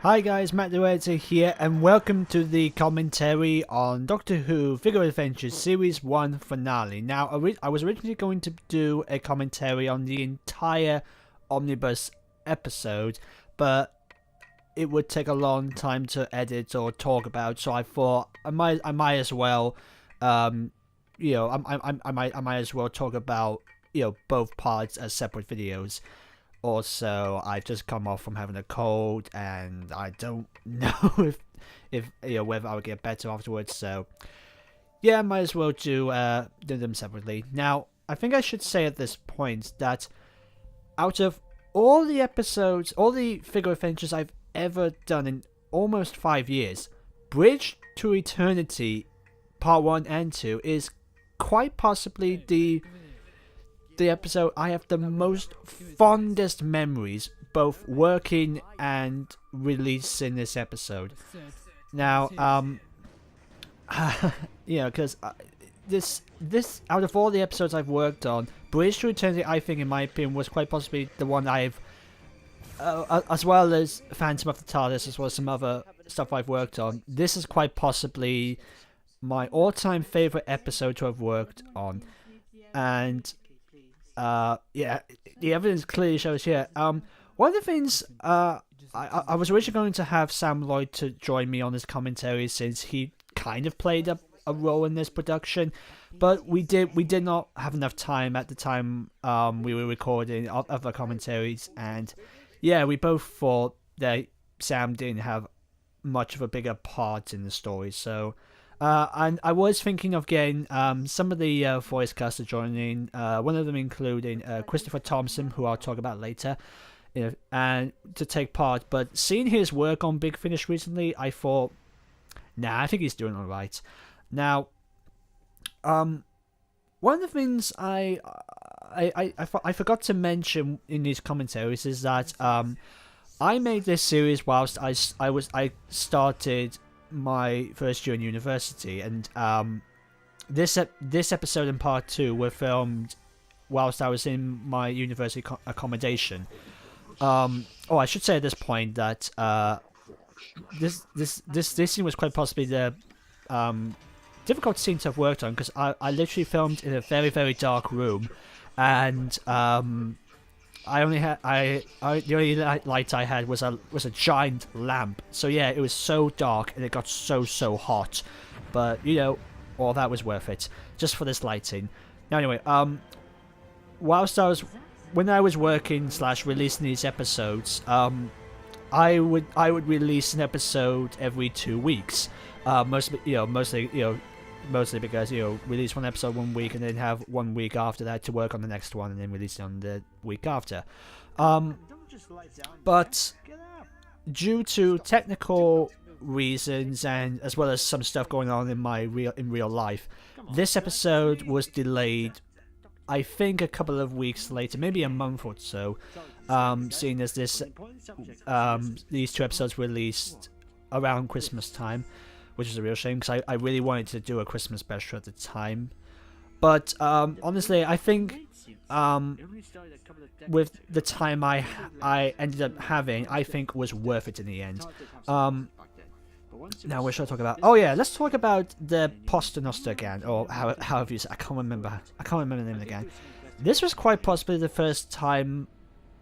Hi guys, Matt the Editor here, and welcome to the commentary on Doctor Who Figure Adventures Series 1 finale. Now, I was originally going to do a commentary on the entire Omnibus episode, but it would take a long time to edit or talk about, so I thought I might as well, I might as well talk about, both parts as separate videos. Also, I've just come off from having a cold, and I don't know if whether I'll get better afterwards. So, yeah, might as well do them separately. Now, I think I should say at this point that out of all the episodes, all the figure adventures I've ever done in almost 5 years, Bridge to Eternity Part 1 and 2 is quite possibly the episode I have the most fondest memories, both working and releasing this episode. Now, because this out of all the episodes I've worked on, Bridge to Eternity, I think, in my opinion, was quite possibly the one I've, as well as Phantom of the TARDIS, as well as some other stuff I've worked on. This is quite possibly my all-time favorite episode to have worked on, and the evidence clearly shows here. One of the things, I was originally going to have Sam Lloyd to join me on this commentary, since he kind of played a role in this production, but we did not have enough time at the time we were recording other commentaries, and we both thought that Sam didn't have much of a bigger part in the story, so. And I was thinking of getting some of the voice cast to join in, one of them including Christopher Thompson, who I'll talk about later, and to take part. But seeing his work on Big Finish recently, I thought, I think he's doing alright. Now, one of the things I forgot to mention in these commentaries is that I made this series whilst I started my first year in university, and this episode and part 2 were filmed whilst I was in my university accommodation. I should say at this point that this scene was quite possibly the difficult scene to have worked on, because I literally filmed in a very, very dark room, and I only had the only light I had was a giant lamp. So yeah, it was so dark and it got so hot, but all that was worth it just for this lighting. Now anyway, when I was working / releasing these episodes, I would release an episode every 2 weeks. Mostly because release one episode 1 week and then have 1 week after that to work on the next one, and then release it on the week after. But due to technical reasons, and as well as some stuff going on in real life, this episode was delayed. I think a couple of weeks later, maybe a month or so. Seeing as these 2 episodes released around Christmas time, which is a real shame, because I really wanted to do a Christmas special at the time. But honestly, I think with the time I ended up having, I think was worth it in the end. Now, what should I talk about? Oh yeah, let's talk about the Poster Noster again, or however you say. I can't remember the name again. This was quite possibly the first time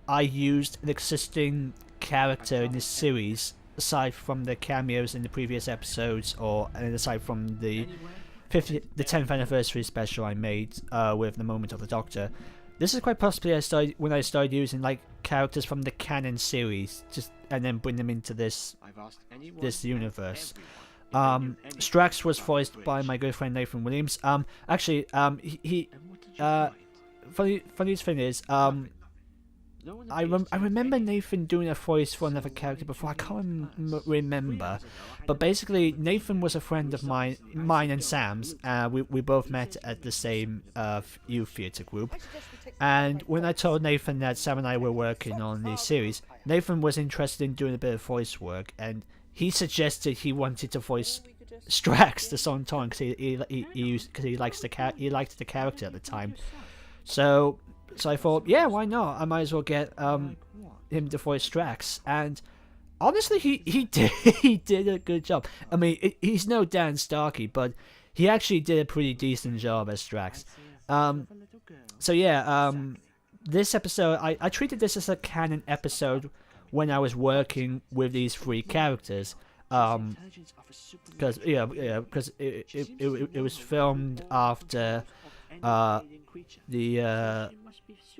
I used an existing character in this series, aside from the cameos in the previous episodes, and aside from the 10th anniversary special I made with The Moment of the Doctor. This is quite possibly when I started using characters from the canon series, and then bring them into this universe. Strax was voiced by my good friend Nathan Williams. Funny thing is, I remember Nathan doing a voice for another character before. I can't remember, but basically Nathan was a friend of mine and Sam's. We both met at the same youth theatre group, and when I told Nathan that Sam and I were working on the series, Nathan was interested in doing a bit of voice work, and he suggested he wanted to voice Strax, the Song Tong, because he liked the character at the time. So I thought, yeah, why not? I might as well get him to voice Strax. And honestly, he did he did a good job. I mean, he's no Dan Starkey, but he actually did a pretty decent job as Drax. So yeah, this episode, I treated this as a canon episode when I was working with these three characters. Because it was filmed after the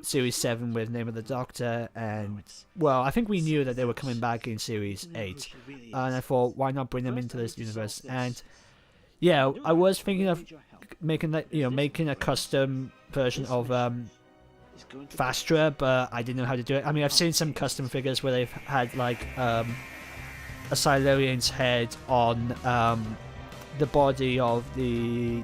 Series 7 with Name of the Doctor, and well, I think we knew that they were coming back in Series 8, and I thought, why not bring them into this universe? And yeah, I was thinking of making a custom version of Vastra, but I didn't know how to do it. I mean, I've seen some custom figures where they've had like a Silurian's head on the body of the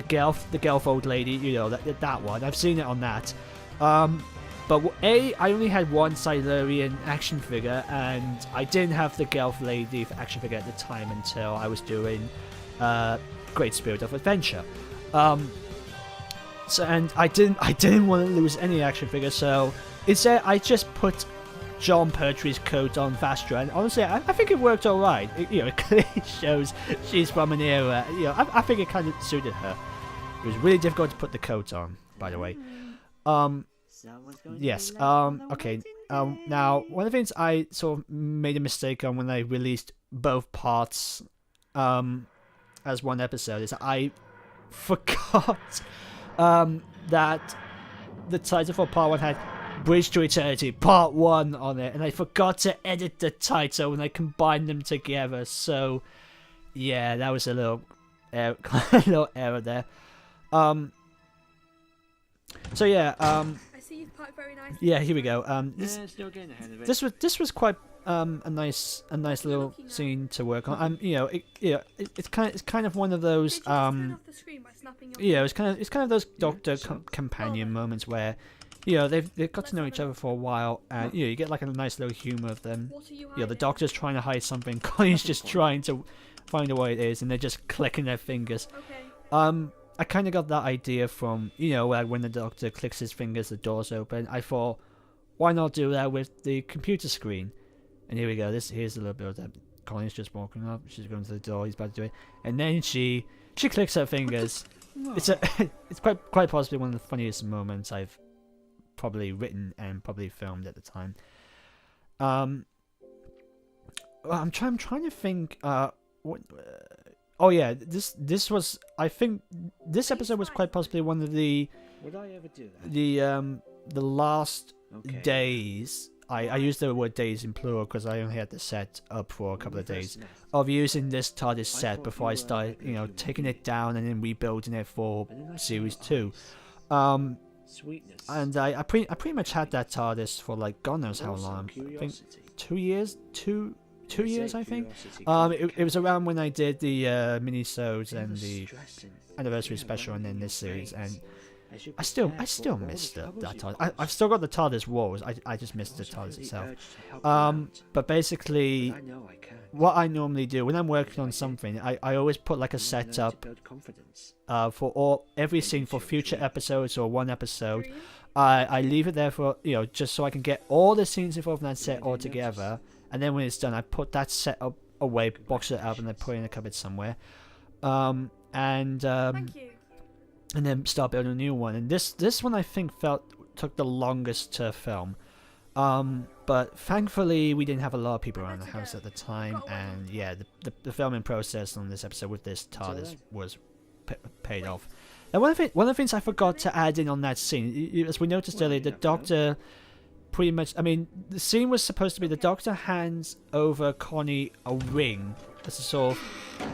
Gelf old lady, you know, that one. I've seen it on that. But I only had one Silurian action figure, and I didn't have the Gelf lady action figure at the time until I was doing Great Spirit of Adventure. And I didn't want to lose any action figure, so instead I just put John Pertwee's coat on Vastra, and honestly, I think it worked alright. It clearly shows she's from an era. I think it kind of suited her. It was really difficult to put the coat on, by the way. Yes. Okay. Now, one of the things I sort of made a mistake on when I released both parts, as one episode is I forgot, that the title for Part 1 had Bridge to Eternity Part 1 on it, and I forgot to edit the title when I combined them together, so yeah, that was a little error there. So yeah, I see you've packed very nicely. Yeah, here we go. This was quite a nice little scene to work on. It's kind of one of those it's kind of those Doctor companion moments where they've got to know each other for a while, and you get like a nice little humor of them. The Doctor's trying to hide something, Connie's just trying to find out what it is, and they're just clicking their fingers. Okay. I kind of got that idea from when the Doctor clicks his fingers, the doors open. I thought, why not do that with the computer screen? And here we go. Here's a little bit of that. Connie's just walking up. She's going to the door. He's about to do it, and then she clicks her fingers. It's quite possibly one of the funniest moments I've probably written and probably filmed at the time. I'm trying to think. Oh yeah, this was, I think this episode was quite possibly one of the. Would I ever do that? The last days. I used the word days in plural because I only had the set up for a couple of days of using this TARDIS set before I started, taking it down and then rebuilding it for Series 2. Sweetness. And I pretty much had that TARDIS for like God knows how long. I think 2 years, two years I think. It was around when I did the mini-sodes and the anniversary special and then this series, and I still missed that TARDIS. I've still got the TARDIS walls. I just missed the TARDIS itself. But basically, what I normally do when I'm working on something, I always put like a setup for every scene for future episodes or one episode. I leave it there for just so I can get all the scenes involved in that set all together, and then when it's done, I put that set up away, box it up, and then put it in a cupboard somewhere. Thank you. And then start building a new one. And this one I think took the longest to film. But thankfully we didn't have a lot of people around the house at the time, and yeah, the filming process on this episode with this TARDIS was paid off. And one of the things I forgot to add in on that scene, as we noticed earlier, the Doctor pretty much, I mean, the scene was supposed to be the Doctor hands over Connie a ring as a sort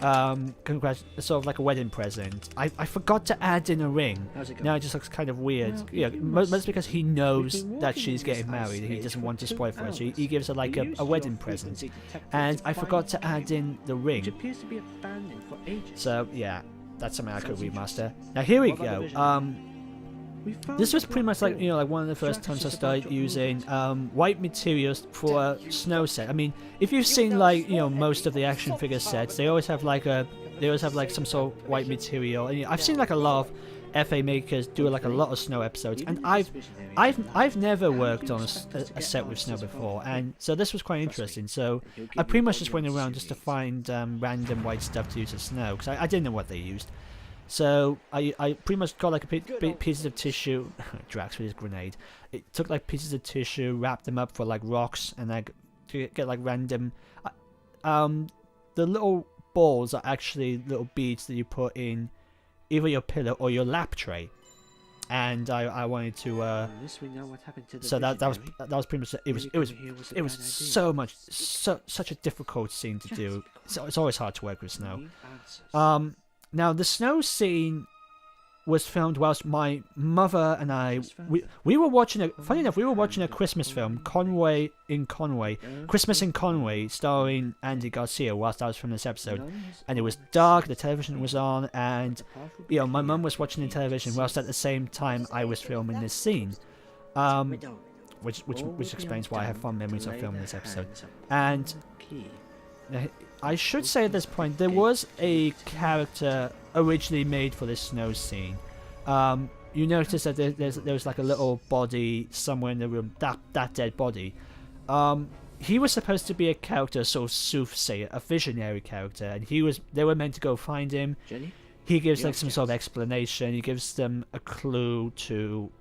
of like a wedding present. I forgot to add in a ring. Now it just looks kind of weird. Mostly because he knows that she's getting married. He doesn't want to spoil for her, so he gives her like a wedding present. And I forgot to add in the ring. So yeah, that's something I could remaster. Now here we go. This was pretty much like like one of the first times I started using white materials for a snow set. I mean, if you've seen like most of the action figure sets, they always have like some sort of white material. And I've seen like a lot of FA makers do like a lot of snow episodes, and I've never worked on a set with snow before, and so this was quite interesting. So I pretty much just went around just to find random white stuff to use as snow, because I didn't know what they used. So I pretty much got like pieces of tissue. Drax with his grenade. It took like pieces of tissue, wrapped them up for like rocks, and like to get like random. The little balls are actually little beads that you put in either your pillow or your lap tray. And I wanted to. So that was pretty much it was such a difficult scene to do. So it's always hard to work with snow. Now the snow scene was filmed whilst my mother and I we were watching funny enough, we were watching a Christmas film, Christmas in Conway, starring Andy Garcia, whilst I was filming this episode. And it was dark, the television was on, and my mum was watching the television whilst at the same time I was filming this scene. Which explains why I have fond memories of filming this episode. And I should say at this point, there was a character originally made for this snow scene. You notice that there was like a little body somewhere in the room, that dead body. He was supposed to be a character, sort of soothsayer, a visionary character, and they were meant to go find him. He gives like some sort of explanation. He gives them a clue to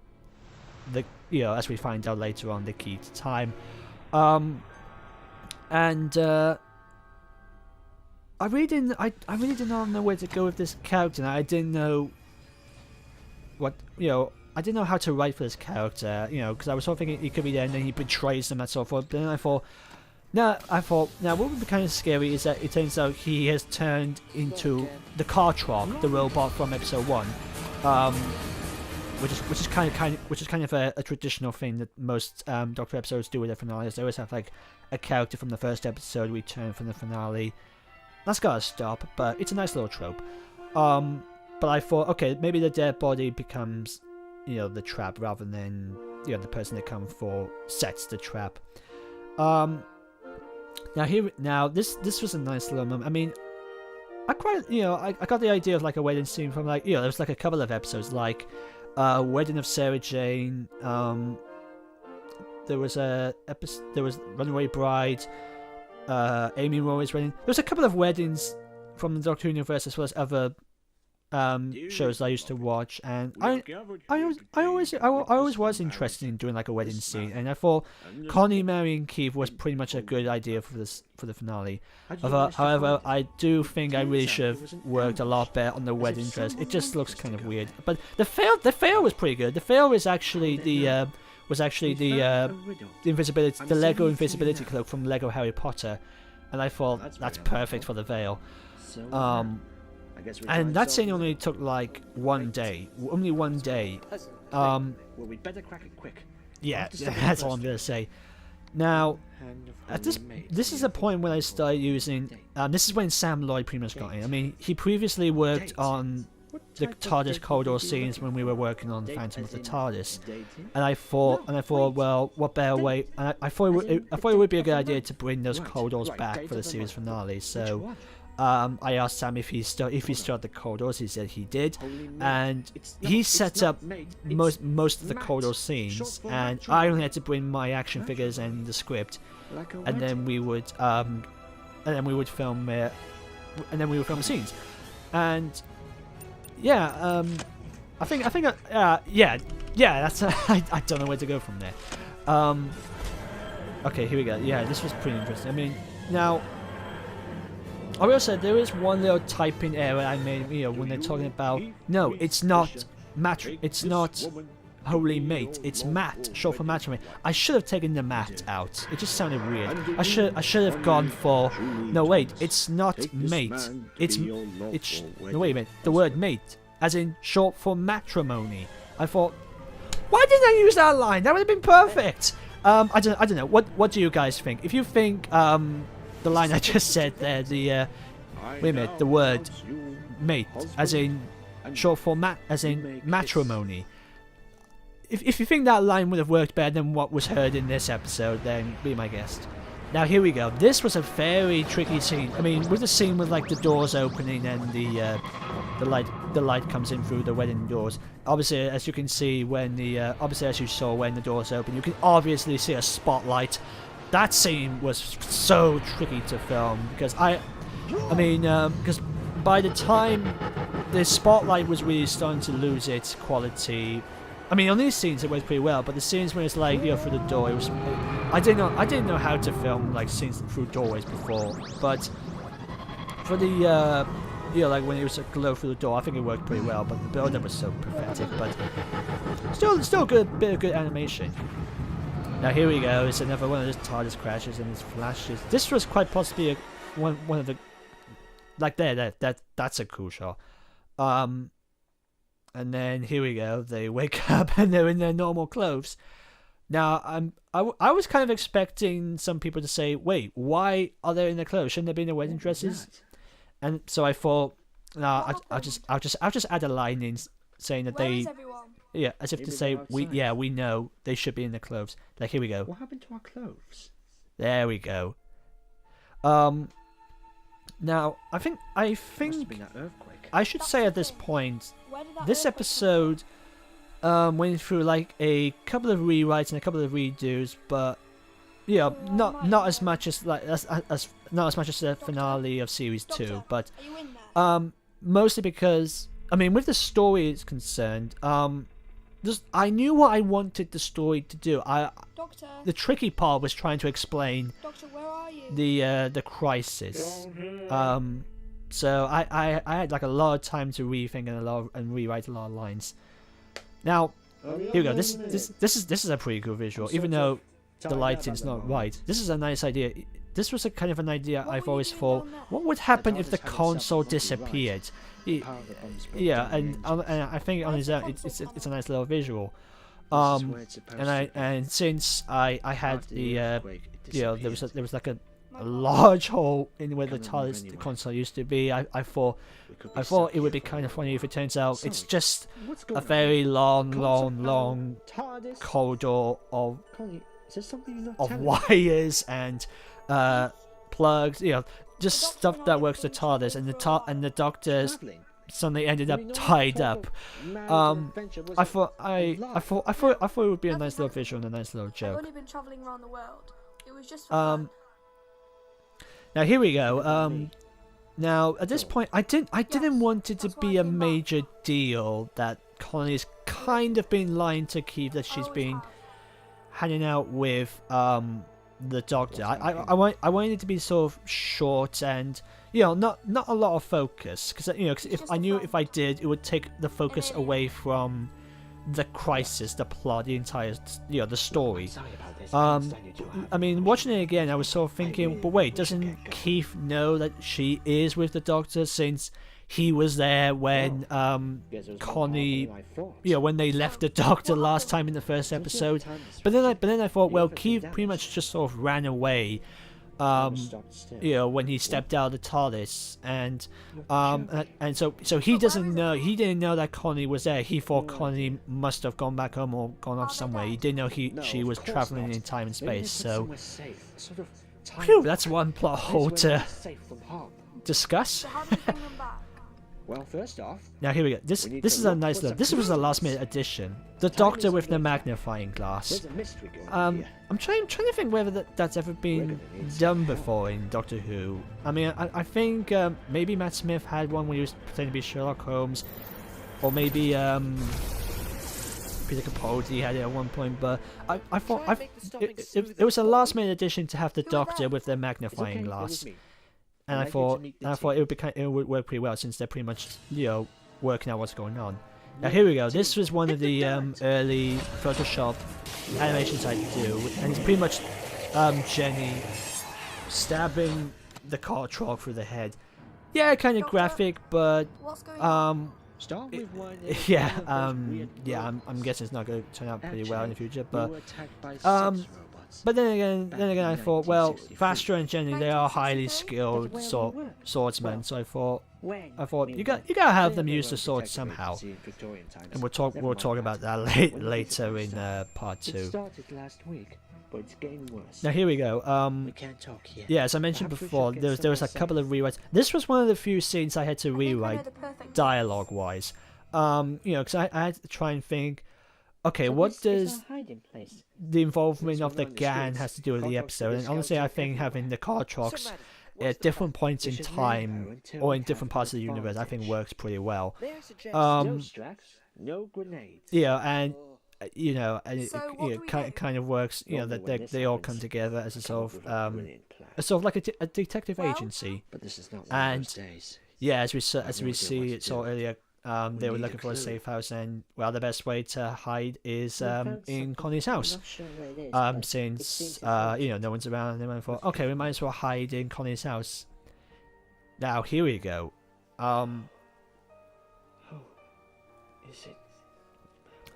the, as we find out later on, the key to time. I really did not know where to go with this character. I didn't know what, I didn't know how to write for this character, because I was sort of thinking he could be there and then he betrays them and so forth. But then I thought, now what would be kind of scary is that it turns out he has turned into the Cartrock, the robot from episode 1, which is kind of a traditional thing that most Doctor episodes do with their finales. They always have like a character from the first episode return from the finale. That's gotta stop, but it's a nice little trope. But I thought, okay, maybe the dead body becomes, the trap rather than, the person they come for sets the trap. Now this was a nice little moment. I mean, I quite, I got the idea of like a wedding scene from like, there was like a couple of episodes like, Wedding of Sarah Jane. There was Runaway Bride. Amy Rory's wedding. There was a couple of weddings from the Doctor Who universe as well as other shows I used to watch, and I always was interested in doing like a wedding scene, and I thought Connie marrying Keith was pretty much a good idea for the finale. However, I do think I really should have worked a lot better on the wedding dress. It just looks kind of weird. But the fail was pretty good. The fail is actually the invisibility, the Lego invisibility cloak from Lego Harry Potter, and I thought that's perfect for the veil. And that scene only took like one day, only one day. Well, we'd better crack it quick. Yeah, that's all I'm gonna say. Now, at this is a point when I started using. This is when Sam Lloyd pretty much got in. I mean, he previously worked on the TARDIS corridor scenes when we were working on Phantom of the TARDIS, and I thought, well, what better way? And I thought it would be a good idea to bring those corridors back for the series finale. So, I asked Sam if he started the corridors. He said he did, and he set up most of the corridor scenes, and I only had to bring my action figures and the script, and then we would film scenes, and. Yeah, I think, that's, I don't know where to go from there. Okay, here we go. Yeah, this was pretty interesting. I mean, now, I will say there is one little typing error I made, when they're talking about, no, it's not Holy Mate, it's Matt, short for matrimony. I should have taken the Matt out. It just sounded weird. I should have gone for, no wait, it's not mate. No wait a minute, the word mate, as in short for matrimony. I thought, why didn't I use that line? That would have been perfect. I don't know. What do you guys think? If you think the line I just said there, wait a minute, the word mate, as in short for matrimony. If you think that line would have worked better than what was heard in this episode, then be my guest. Now here we go. This was a very tricky scene. I mean, with the scene with like the doors opening and the light, the light comes in through the wedding doors. Obviously, as you can see when obviously as you saw when the doors open, you can obviously see a spotlight. That scene was so tricky to film because because by the time the spotlight was really starting to lose its quality. I mean, on these scenes it worked pretty well, but the scenes when it's like through the door, it was. I didn't know how to film like scenes through doorways before, but for the like when it was a glow through the door, I think it worked pretty well. But the build-up was so pathetic, but still good bit of good animation. Now here we go. It's another one of those TARDIS crashes and its flashes. This was quite possibly one of the like that's a cool shot. And then here we go. They wake up and they're in their normal clothes. Now I was kind of expecting some people to say, "Wait, why are they in their clothes? Shouldn't they be in their wedding dresses?" And so I thought, no, I'll just add a line in saying that Where is everyone? yeah, as if to say we know they should be in their clothes. Like here we go. What happened to our clothes? There we go. Now I think Must have been that earthquake. I should say at this point, Where did that this earthquake episode went through like a couple of rewrites and a couple of redos, but not as much as not as much as the finale of series 2, but Are you in there? mostly because I mean with the story is concerned, I knew what I wanted the story to do. Doctor, The tricky part was trying to explain Doctor, where are you? the crisis. So I had like a lot of time to rethink and rewrite a lot of lines. Now here we go. This is a pretty cool visual, even though the lighting's not right. This is a nice idea. This was a kind of an idea I've always thought. What would happen if the console disappeared? Yeah, and I think on its own it's a nice little visual. And since I had the there was like a large hole in where the TARDIS console used to be. I thought it would be kind of funny if it turns out it's just a very long corridor of wires and plugs, just stuff that works the TARDIS, and the Doctors suddenly ended up tied up. I thought it would be a nice little visual and a nice little I've joke. only been travelling around the world. It was just for fun. Now here we go. Now at this point, I didn't want it to be a major deal that Connie's kind of been lying to Keith that she's been hanging out with the Doctor. I wanted it to be sort of short and not a lot of focus, because if I knew if I did, it would take the focus away from the crisis, the plot, the entire the story. I mean, watching it again, I was sort of thinking, but wait, doesn't Keith know that she is with the Doctor since he was there when Connie, when they left the Doctor last time in the first episode? But then I thought, well, Keith pretty much just sort of ran away, when he stepped out of the TARDIS, and so he didn't know that Connie was there. He thought Connie must have gone back home or gone off somewhere. He didn't know she was traveling in time and space. So, phew, that's one plot hole to discuss. So how did you bring them back? Well, first off, Now here we go. This is a nice look. This was a last minute addition. The Doctor with the magnifying glass. there's a mystery going I'm here. trying to think whether that's ever been done before in Doctor Who. I mean, I think maybe Matt Smith had one when he was pretending to be Sherlock Holmes, or maybe Peter Capaldi had it at one point. But I thought it was a last minute addition to have the Doctor with the magnifying glass. And I thought it would work pretty well since they're pretty much working out what's going on. Now here we go. This was one of the early Photoshop animations I do, and it's pretty much Jenny stabbing the car truck through the head. Yeah, kind of graphic, but What's going on? Start with one. I'm guessing it's not going to turn out pretty well in the future. But but then again, I thought, well, Vastra and Jenny, they are highly skilled swordsmen, so I thought you gotta have them use the sword somehow, and we'll talk about that later in part 2. It started last week. but it's getting worse. Now here we go. We can't talk here. Yeah, as I mentioned Perhaps we before, should get there was a somewhere couple of rewrites. This was one of the few scenes I had to I think I know rewrite the perfect dialogue-wise. Because I had to try and think, okay, So what this is does our hiding place. the involvement Policemen of the on the gang streets, has to do with the car trucks episode? with And the honestly, I scouts think everywhere. having the car trucks So, madam, at what's the different plan? points We in should lay time low until or we in have different parts of the an universe, I think advantage. works pretty well. May I suggest Um, No straps, no grenades. Yeah, and Oh, and So it what do we do? kind of works. You know, Normally that when they, this they all happens, come together as a we come sort up of with a brilliant plan. a detective Well- agency. But this is not one and- of those days. Yeah, as we no as we idea see what it to saw do. earlier, they were need a looking for a clue. safe house, and well, the best way to hide is We found in something, Connie's I'm house. not sure where it is, but it Since seems important. no one's around, they went for okay, we might as well hide in Connie's house. Now here we go. Oh, is it?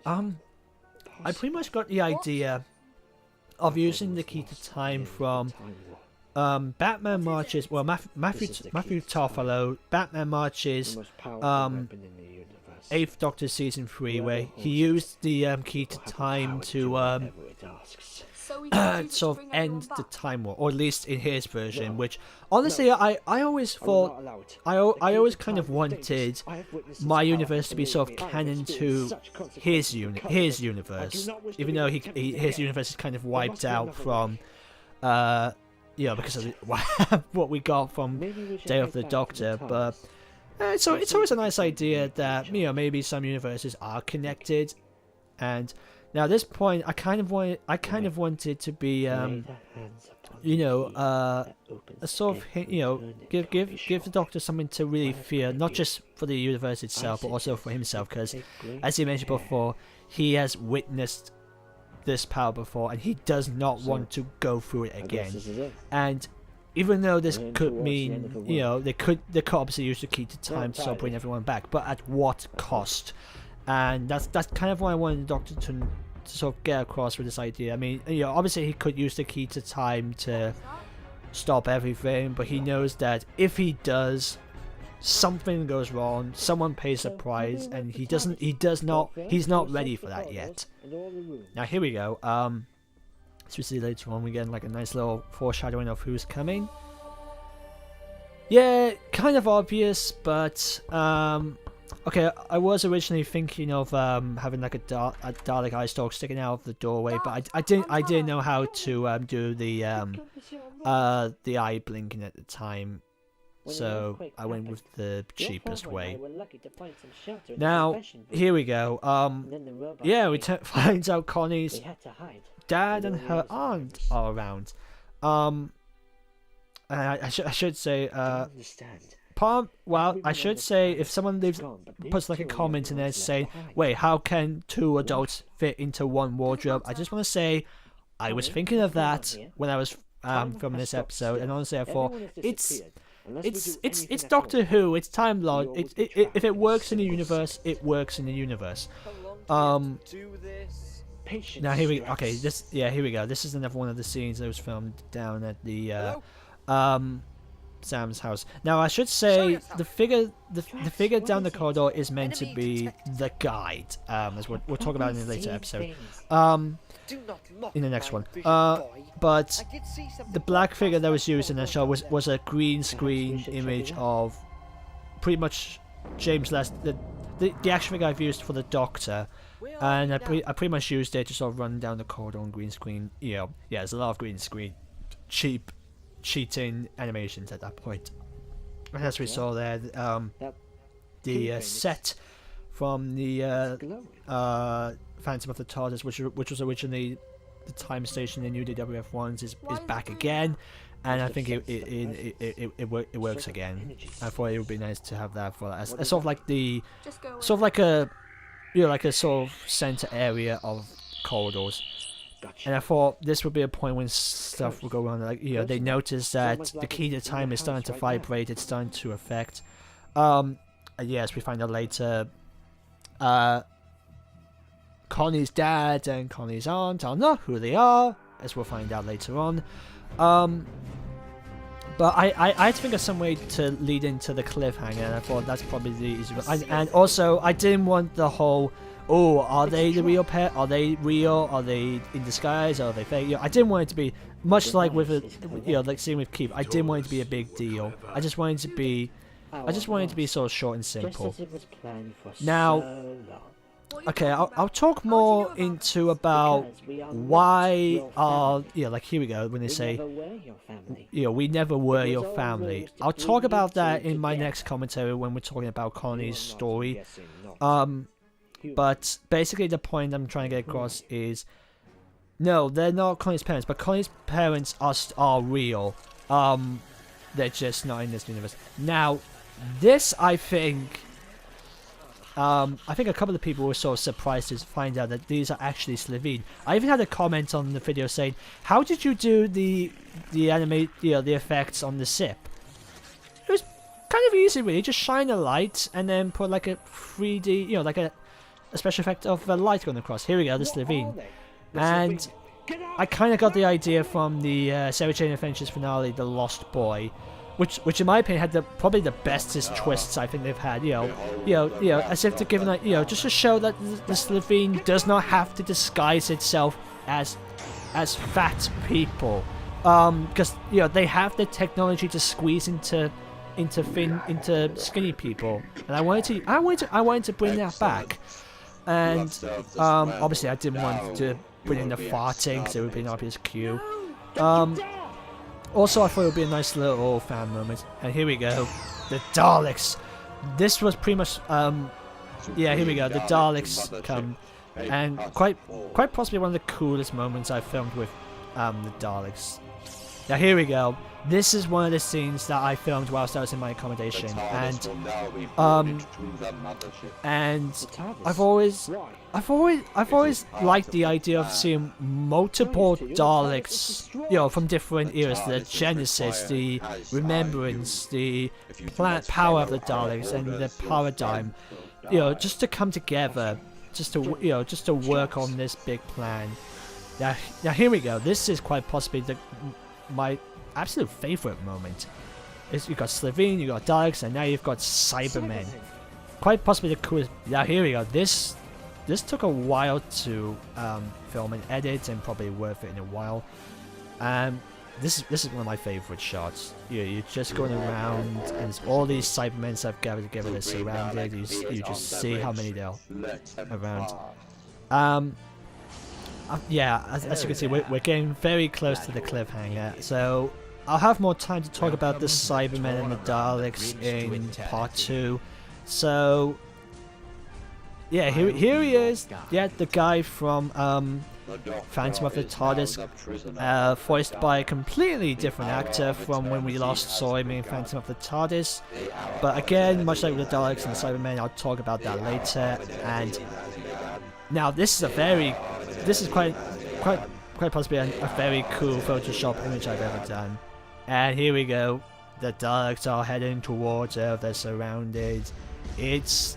I pretty much got the idea of using the key to time from Batman Marches. Well, Matthew This is the key to Toffolo. Batman Marches. The most powerful um, weapon in the universe. 8th Doctor season 3, where Whoever he holds used the key to will have the time power to do whatever it asks. So we can use it to sort of bring everyone end the back. time war, or at least in his version. No. Which honestly, I always I will thought not allow it. I The I key always to kind of time is dangerous. wanted I have witnessed my its power, universe to be believe sort me, of I have canon experienced to such consequences his because his of it. universe, I do not wish to even be though decapitated his again. universe is kind of There wiped must be out another from because of what we got from Maybe we should Day head of the back to Doctor, TARDIS. but so it's always a nice idea that maybe some universes are connected, and now at this point I kind of wanted to be Lay their hands upon you the know key that opens a sort of the hint, gate to eternity. give the Doctor something to really What fear, can I not do? just for the universe itself, but also for himself, because Take great as he mentioned care. before, he has witnessed this power before, and he does not So, want to go through it I guess again. this is it. And even though this We're in could towards the end of mean, the they could obviously use the key to time to start bringing everyone back, but at what cost? And that's kind of why I wanted the Doctor to sort of get across with this idea. I mean, obviously he could use the key to time to stop everything, but he knows that if he does, something goes wrong, someone pays a price, and he's not ready for that yet. Now here we go. As we see later on, we get like a nice little foreshadowing of who's coming. Yeah, kind of obvious, but okay. I was originally thinking of having like a Dalek eye stalk sticking out of the doorway, but I didn't know how to do the eye blinking at the time, so I went with the cheapest way. Now here we go. Yeah, we finds out Connie's dad and her aunt are around. And I should say, I should say if someone puts like a comment in there saying, "Wait, how can two adults fit into one wardrobe?" I just want to say, I was thinking of that when I was filming this episode, and honestly, I thought it's Doctor Who, it's Time Lord. If it works in the universe, it works in the universe. how long do you have to do this? Now here we here we go. This is another one of the scenes that was filmed down at the Sam's house. Now I should say the figure down the corridor is meant to be the guide, as we'll talk about in a later episode. Do not mock In the next my one. vision, boy. But I did see something the black figure that was like used in the show was a green screen should check image it out. of pretty much James Last, the action figure I've used for the Doctor. Where And are I we now? pretty much used it to sort of run down the corridor on green screen. Yeah, there's a lot of green screen, cheating animations at that point. And as we saw there, the set from the Phantom of the TARDIS, which was originally the time station in UDWF ones, is back again, and I think it works again. I thought it would be nice to have that for as sort of like the Just go sort of like a like a sort of center area of corridors. And I thought this would be a point when stuff will go on, like they notice that the key to time is starting to vibrate, it's starting to affect. And yes, we find out later Connie's dad and Connie's aunt are not who they are, as we'll find out later on. But I had to think of some way to lead into the cliffhanger, and I thought that's probably the easiest way. And also, I didn't want the whole, oh, are they the real pet? Are they real? Are they in disguise? Are they fake? You know, I didn't want it to be much like with a, like seeing with Keep. I didn't want it to be a big deal. I just wanted it to be, sort of short and Just simple. as it was planned for Now- so long. What are you Okay, talking I'll about? talk How do you more know about into about Because we are not why your family. like here we go when they We say never were your family. we never were It was your all family. arranged to I'll bring talk you about that two in my together. next commentary when we're talking about Connie's story. Guessing not. But basically the point I'm trying to get across is no, they're not Connie's parents, but Connie's parents are real. They're just not in this universe. Now, this I think a couple of people were sort of surprised to find out that these are actually Slovene. I even had a comment on the video saying, "How did you do the animate the effects on the ship?" It was kind of easy, really. Just shine a light and then put like a 3D, like a special effect of a light going across. Here we go, the Slovene. And I kind of got the idea from the Sarah Jane Adventures finale, The Lost Boy, which in my opinion had probably the bestest twists I think they've had. As if to give just to show that the Slovene does not have to disguise itself as fat people, because they have the technology to squeeze into skinny people, and I wanted to bring that back. And obviously I didn't want to put in the farting, because it would be an obvious cue. Also, I thought it would be a nice little fan moment. And here we go, the Daleks. This was pretty much here we go. The Daleks come, and quite possibly one of the coolest moments I filmed with the Daleks. Now here we go. This is one of the scenes that I filmed whilst I was in my accommodation, and I've always liked the idea of seeing multiple Daleks, from different eras, the Genesis, the Remembrance, the power of the Daleks, and the Paradigm, just to come together, just to work on this big plan. Now here we go. This is quite possibly my absolute favorite moment. You've got Slovene, you've got Daleks, and now you've got Cybermen. Quite possibly the coolest. Now here we go. This took a while to film and edit, and probably worth it in a while. This is one of my favorite shots. You're just going around, and it's all these Cybermen that have gathered together. They're surrounded. You just see how many there are around. As you can see, we're getting very close to the cliffhanger, so I'll have more time to talk about the Cybermen and the Daleks in part 2. So, yeah, here he is. Yeah, the guy from Phantom of the TARDIS, voiced by a completely different actor from when we last saw him in Phantom of the TARDIS. But again, much like with the Daleks and the Cybermen, I'll talk about that later. And now this is quite possibly a very cool Photoshop image I've ever done. And here we go. The Daleks are heading towards Earth. They're surrounded. It's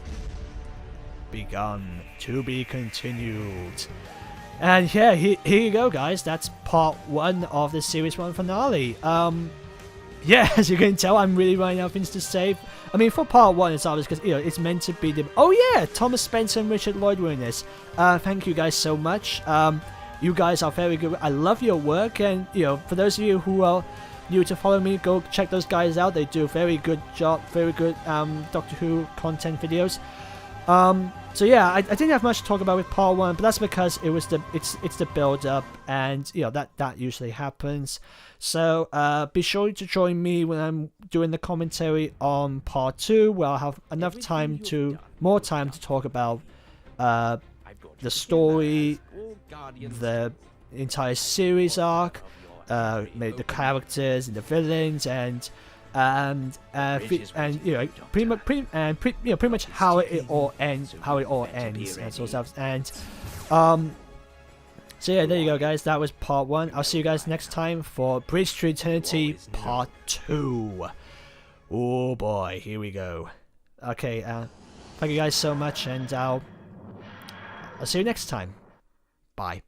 begun to be continued. And yeah, here you go, guys. That's part 1 of the series 1 finale. Yeah, as you can tell, I'm really running out of things to say. I mean, for part 1, it's obvious because it's meant to be the. Oh yeah, Thomas Spencer and Richard Lloyd were in this. Thank you guys so much. You guys are very good. I love your work, and for those of you who are new to follow me, go check those guys out. They do a very good job, very good Doctor Who content videos. So yeah, I didn't have much to talk about with part 1, but that's because it's the build up, and that usually happens. So be sure to join me when I'm doing the commentary on part 2, where I'll have more time to talk about the story, the entire series arc, the characters and the villains, and pretty much how it all ends, and sort of stuff. And so yeah, there you go, guys. That was part 1. I'll see you guys next time for Bridge to Eternity part 2. Oh boy, here we go. Okay, thank you guys so much, and I'll see you next time. Bye.